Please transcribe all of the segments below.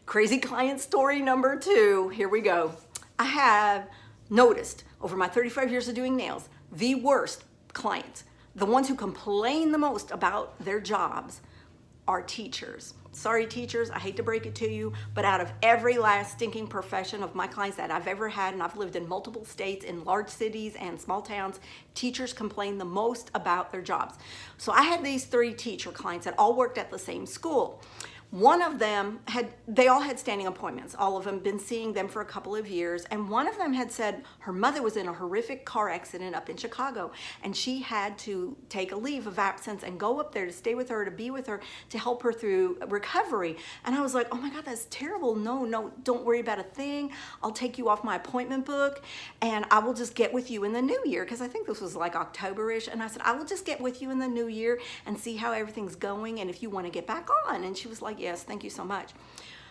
Crazy client story number 2. Here we go. I have noticed over my 35 years of doing nails, the worst clients, the ones who complain the most about their jobs, are teachers. Sorry, teachers, I hate to break it to you, but out of every last stinking profession of my clients that I've ever had, and I've lived in multiple states, in large cities and small towns, teachers complain the most about their jobs. So I had these 3 teacher clients that all worked at the same school. One of them they all had standing appointments. All of them been seeing them for a couple of years. And one of them had said her mother was in a horrific car accident up in Chicago. And she had to take a leave of absence and go up there to stay with her, to be with her, to help her through recovery. And I was like, oh my God, that's terrible. No, don't worry about a thing. I'll take you off my appointment book and I will just get with you in the new year. Because I think this was like October-ish. And I said, I will just get with you in the new year and see how everything's going and if you want to get back on. And she was like, yes, thank you so much.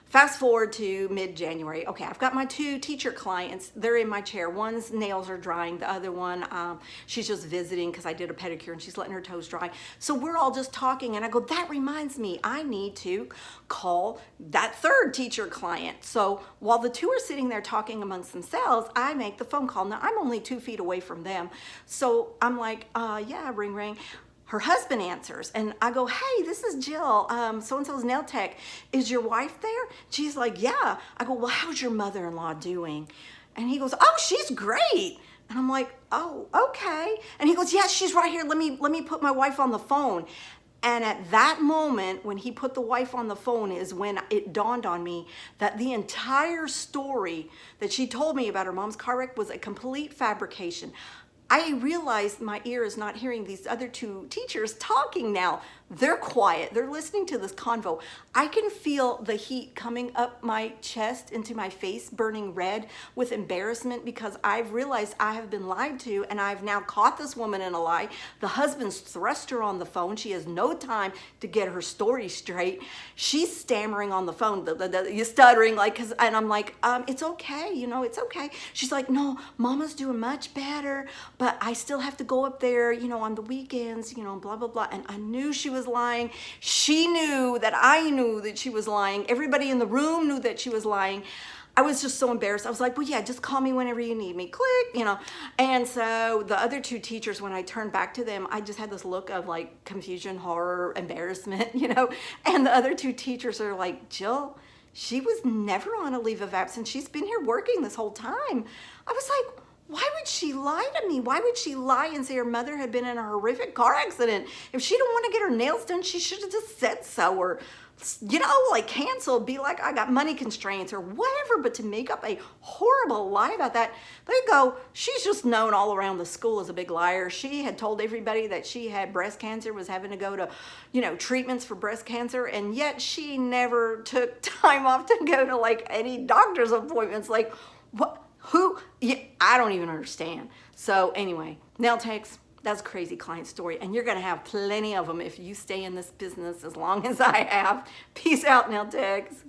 Fast forward to mid-January. Okay, I've got my 2 teacher clients. They're in my chair. One's nails are drying. The other one, she's just visiting because I did a pedicure and she's letting her toes dry. So we're all just talking and I go, that reminds me, I need to call that 3rd teacher client. So while the 2 are sitting there talking amongst themselves, I make the phone call. Now I'm only 2 feet away from them. So I'm like, yeah, ring, ring. Her husband answers and I go, hey, this is Jill, so-and-so's nail tech. Is your wife there? She's like, yeah. I go, well, how's your mother-in-law doing? And he goes, oh, she's great. And I'm like, oh, okay. And he goes, yeah, she's right here. Let me put my wife on the phone. And at that moment, when he put the wife on the phone is when it dawned on me that the entire story that she told me about her mom's car wreck was a complete fabrication. I realized my ear is not hearing these other 2 teachers talking now. They're quiet. They're listening to this convo. I can feel the heat coming up my chest into my face, burning red with embarrassment because I've realized I have been lied to and I've now caught this woman in a lie. The husband's thrust her on the phone. She has no time to get her story straight. She's stammering on the phone, you're stuttering, and I'm like, it's okay, it's okay. She's like, no, Mama's doing much better, but I still have to go up there, on the weekends, blah, blah, blah. And I knew she was lying. She knew that I knew that she was lying. Everybody in the room knew that she was lying. I was just so embarrassed. I was like, well, yeah, just call me whenever you need me. Click, And so the other 2 teachers, when I turned back to them, I just had this look of like confusion, horror, embarrassment, And the other 2 teachers are like, Jill, she was never on a leave of absence. She's been here working this whole time. I was like, why would she lie to me? Why would she lie and say her mother had been in a horrific car accident? If she didn't want to get her nails done, she should have just said so, or, cancel, be like, I got money constraints or whatever, but to make up a horrible lie about that, they go, she's just known all around the school as a big liar. She had told everybody that she had breast cancer, was having to go to, treatments for breast cancer, and yet she never took time off to go to any doctor's appointments. What? Who? Yeah, I don't even understand. So anyway, nail techs, that's a crazy client story. And you're going to have plenty of them if you stay in this business as long as I have. Peace out, nail techs.